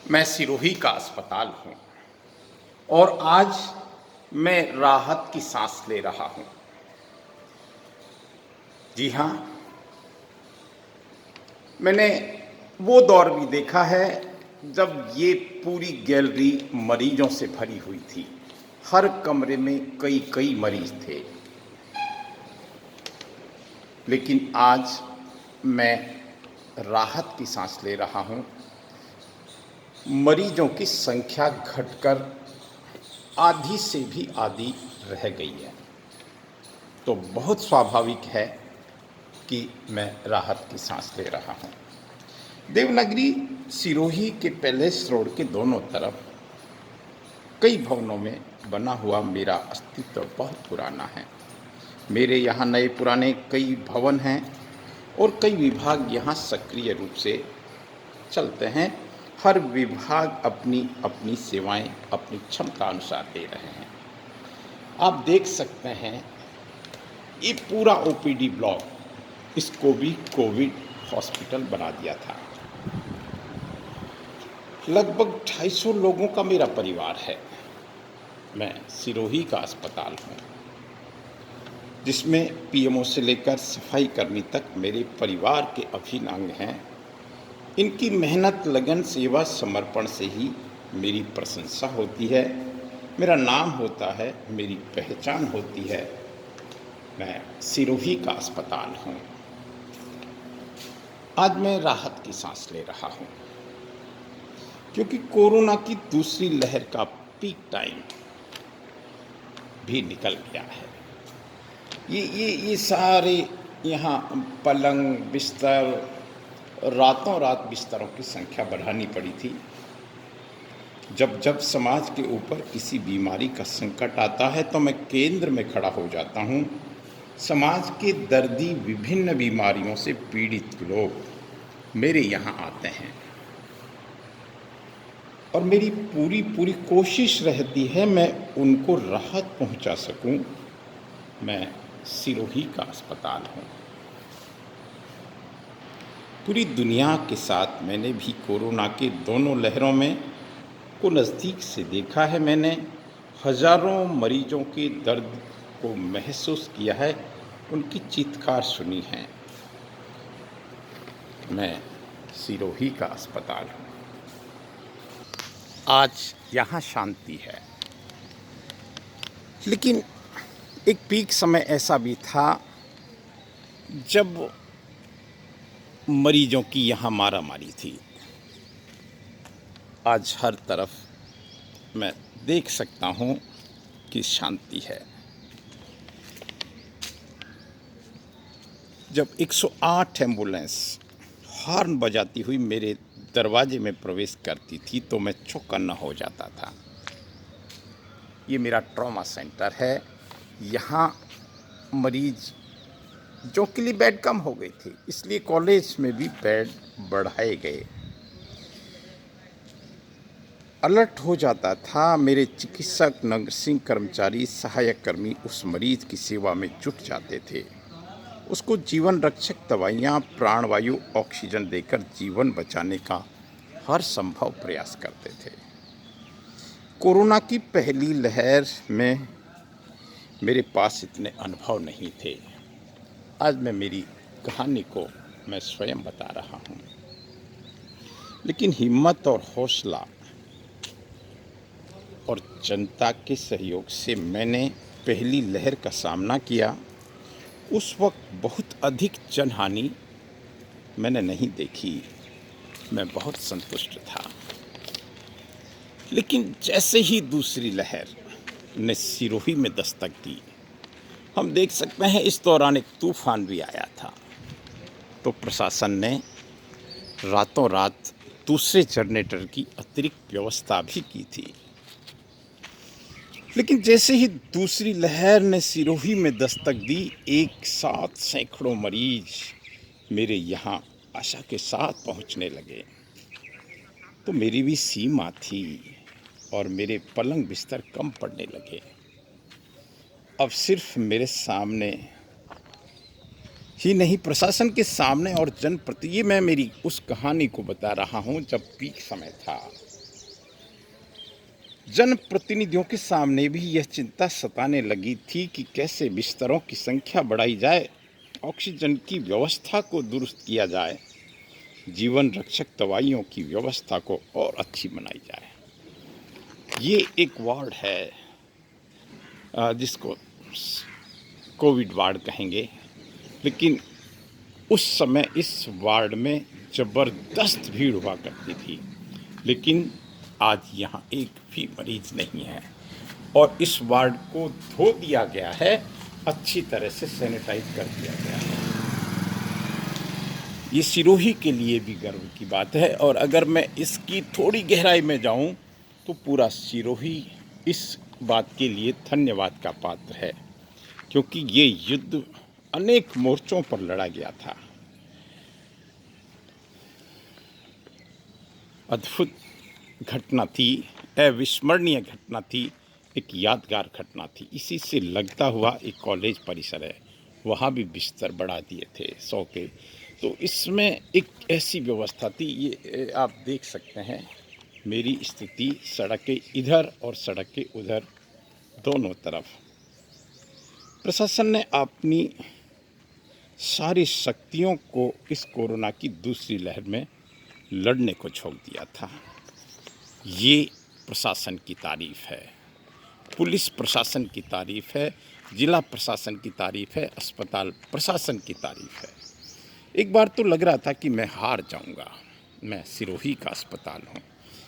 मैं सिरोही का अस्पताल हूँ और आज मैं राहत की सांस ले रहा हूँ। जी हाँ, मैंने वो दौर भी देखा है जब ये पूरी गैलरी मरीजों से भरी हुई थी। हर कमरे में कई कई मरीज थे, लेकिन आज मैं राहत की सांस ले रहा हूँ। मरीजों की संख्या घटकर आधी से भी आधी रह गई है, तो बहुत स्वाभाविक है कि मैं राहत की सांस ले रहा हूँ। देवनागरी सिरोही के पैलेस रोड के दोनों तरफ कई भवनों में बना हुआ मेरा अस्तित्व बहुत पुराना है। मेरे यहाँ नए पुराने कई भवन हैं और कई विभाग यहाँ सक्रिय रूप से चलते हैं। हर विभाग अपनी अपनी सेवाएं अपनी क्षमता अनुसार दे रहे हैं। आप देख सकते हैं, ये पूरा ओपीडी ब्लॉक इसको भी कोविड हॉस्पिटल बना दिया था। लगभग 250 लोगों का मेरा परिवार है। मैं सिरोही का अस्पताल हूँ, जिसमें पीएमओ से लेकर सफाई कर्मी तक मेरे परिवार के अभिन्न अंग हैं। इनकी मेहनत, लगन, सेवा, समर्पण से ही मेरी प्रशंसा होती है, मेरा नाम होता है, मेरी पहचान होती है। मैं सिरोही का अस्पताल हूँ। आज मैं राहत की सांस ले रहा हूँ, क्योंकि कोरोना की दूसरी लहर का पीक टाइम भी निकल गया है। ये सारे यहाँ पलंग, बिस्तर, रातों रात बिस्तरों की संख्या बढ़ानी पड़ी थी। जब जब समाज के ऊपर किसी बीमारी का संकट आता है तो मैं केंद्र में खड़ा हो जाता हूँ। समाज के दर्दी, विभिन्न बीमारियों से पीड़ित लोग मेरे यहाँ आते हैं और मेरी पूरी कोशिश रहती है मैं उनको राहत पहुँचा सकूँ। मैं सिरोही का अस्पताल हूँ। पूरी दुनिया के साथ मैंने भी कोरोना के दोनों लहरों में को नज़दीक से देखा है। मैंने हजारों मरीजों के दर्द को महसूस किया है, उनकी चीत्कार सुनी है। मैं सिरोही का अस्पताल हूँ। आज यहाँ शांति है, लेकिन एक पीक समय ऐसा भी था जब मरीजों की यहाँ मारामारी थी। आज हर तरफ मैं देख सकता हूँ कि शांति है। जब 108 एम्बुलेंस हॉर्न बजाती हुई मेरे दरवाजे में प्रवेश करती थी तो मैं चौकन्ना हो जाता था। ये मेरा ट्रॉमा सेंटर है। यहाँ मरीज जो के लिए बेड कम हो गई थी, इसलिए कॉलेज में भी बेड बढ़ाए गए। अलर्ट हो जाता था। मेरे चिकित्सक, नर्सिंग कर्मचारी, सहायक कर्मी उस मरीज की सेवा में जुट जाते थे। उसको जीवन रक्षक दवाइयाँ, प्राणवायु, ऑक्सीजन देकर जीवन बचाने का हर संभव प्रयास करते थे। कोरोना की पहली लहर में मेरे पास इतने अनुभव नहीं थे। आज मैं मेरी कहानी को मैं स्वयं बता रहा हूँ, लेकिन हिम्मत और हौसला और जनता के सहयोग से मैंने पहली लहर का सामना किया। उस वक्त बहुत अधिक जनहानि मैंने नहीं देखी। मैं बहुत संतुष्ट था। लेकिन जैसे ही दूसरी लहर ने सिरोही में दस्तक दी, हम देख सकते हैं इस दौरान एक तूफान भी आया था, तो प्रशासन ने रातों रात दूसरे जनरेटर की अतिरिक्त व्यवस्था भी की थी। लेकिन जैसे ही दूसरी लहर ने सिरोही में दस्तक दी, एक साथ सैकड़ों मरीज मेरे यहाँ आशा के साथ पहुँचने लगे, तो मेरी भी सीमा थी और मेरे पलंग बिस्तर कम पड़ने लगे। अब सिर्फ मेरे सामने ही नहीं, प्रशासन के सामने और जनप्रति, ये मैं मेरी उस कहानी को बता रहा हूँ जब पीक समय था। जनप्रतिनिधियों के सामने भी यह चिंता सताने लगी थी कि कैसे बिस्तरों की संख्या बढ़ाई जाए, ऑक्सीजन की व्यवस्था को दुरुस्त किया जाए, जीवन रक्षक दवाइयों की व्यवस्था को और अच्छी बनाई जाए। ये एक वार्ड है जिसको कोविड वार्ड कहेंगे, लेकिन उस समय इस वार्ड में ज़बरदस्त भीड़ हुआ करती थी, लेकिन आज यहाँ एक भी मरीज नहीं है और इस वार्ड को धो दिया गया है, अच्छी तरह से सैनिटाइज कर दिया गया है। ये सिरोही के लिए भी गर्व की बात है और अगर मैं इसकी थोड़ी गहराई में जाऊं तो पूरा सिरोही इस बात के लिए धन्यवाद का पात्र है, क्योंकि ये युद्ध अनेक मोर्चों पर लड़ा गया था। अद्भुत घटना थी, अविस्मरणीय घटना थी, एक यादगार घटना थी। इसी से लगता हुआ एक कॉलेज परिसर है, वहाँ भी बिस्तर बढ़ा दिए थे 100 के। तो इसमें एक ऐसी व्यवस्था थी, ये आप देख सकते हैं मेरी स्थिति, सड़क के इधर और सड़क के उधर दोनों तरफ। प्रशासन ने अपनी सारी शक्तियों को इस कोरोना की दूसरी लहर में लड़ने को झोंक दिया था। ये प्रशासन की तारीफ है, पुलिस प्रशासन की तारीफ है, जिला प्रशासन की तारीफ है, अस्पताल प्रशासन की तारीफ है। एक बार तो लग रहा था कि मैं हार जाऊंगा, मैं सिरोही का अस्पताल हूँ।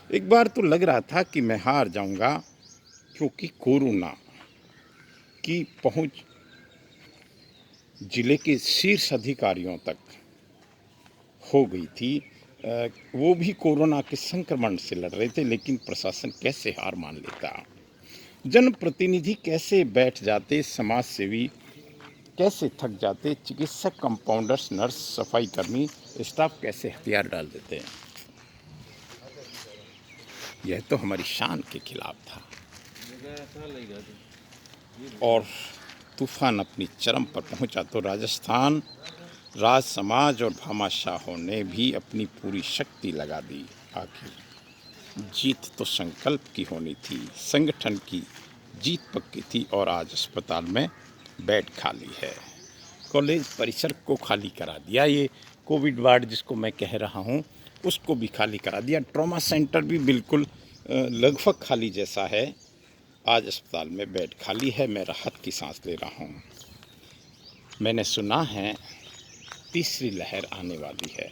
एक बार तो लग रहा था कि मैं हार जाऊंगा, क्योंकि कोरोना की पहुंच जिले के शीर्ष अधिकारियों तक हो गई थी। वो भी कोरोना के संक्रमण से लड़ रहे थे, लेकिन प्रशासन कैसे हार मान लेता, जनप्रतिनिधि कैसे बैठ जाते, समाज सेवी कैसे थक जाते, चिकित्सक, कंपाउंडर्स, नर्स, सफाई कर्मी, स्टाफ कैसे हथियार डाल देते हैं। यह तो हमारी शान के खिलाफ था। और तूफान अपनी चरम पर पहुंचा तो राजस्थान राज समाज और भामाशाहों ने भी अपनी पूरी शक्ति लगा दी। आखिर जीत तो संकल्प की होनी थी, संगठन की जीत पक्की थी और आज अस्पताल में बेड खाली है। कॉलेज परिसर को खाली करा दिया, ये कोविड वार्ड जिसको मैं कह रहा हूँ उसको भी खाली करा दिया। ट्रॉमा सेंटर भी बिल्कुल लगभग खाली जैसा है। आज अस्पताल में बेड खाली है, मैं राहत की सांस ले रहा हूँ। मैंने सुना है तीसरी लहर आने वाली है।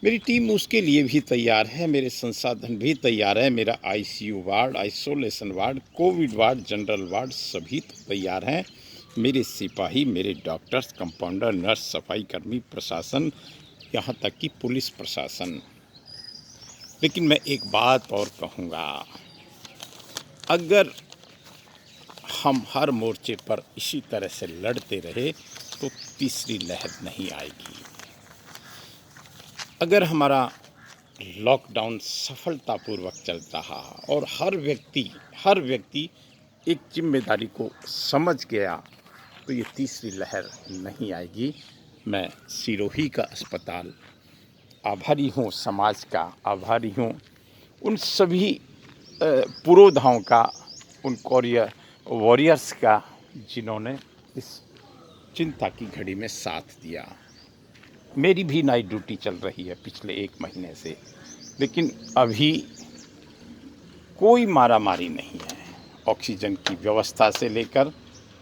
मेरी टीम उसके लिए भी तैयार है, मेरे संसाधन भी तैयार है। मेरा ICU ward, isolation ward, Covid ward, general ward सभी तैयार हैं। मेरे सिपाही, मेरे डॉक्टर्स, कंपाउंडर, नर्स, सफाई कर्मी, प्रशासन, यहाँ तक कि पुलिस प्रशासन। लेकिन मैं एक बात और कहूँगा, अगर हम हर मोर्चे पर इसी तरह से लड़ते रहे तो तीसरी लहर नहीं आएगी। अगर हमारा लॉकडाउन सफलतापूर्वक चल रहा और हर व्यक्ति एक जिम्मेदारी को समझ गया तो ये तीसरी लहर नहीं आएगी। मैं सिरोही का अस्पताल आभारी हूँ, समाज का आभारी हूँ, उन सभी पुरोधाओं का, उन वॉरियर्स का जिन्होंने इस चिंता की घड़ी में साथ दिया। मेरी भी नाइट ड्यूटी चल रही है पिछले 1 महीने से, लेकिन अभी कोई मारामारी नहीं है। ऑक्सीजन की व्यवस्था से लेकर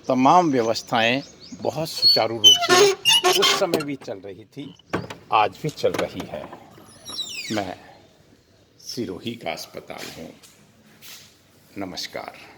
तमाम व्यवस्थाएं बहुत सुचारू रूप से उस समय भी चल रही थी, आज भी चल रही है। मैं सिरोही का अस्पताल हूँ। नमस्कार।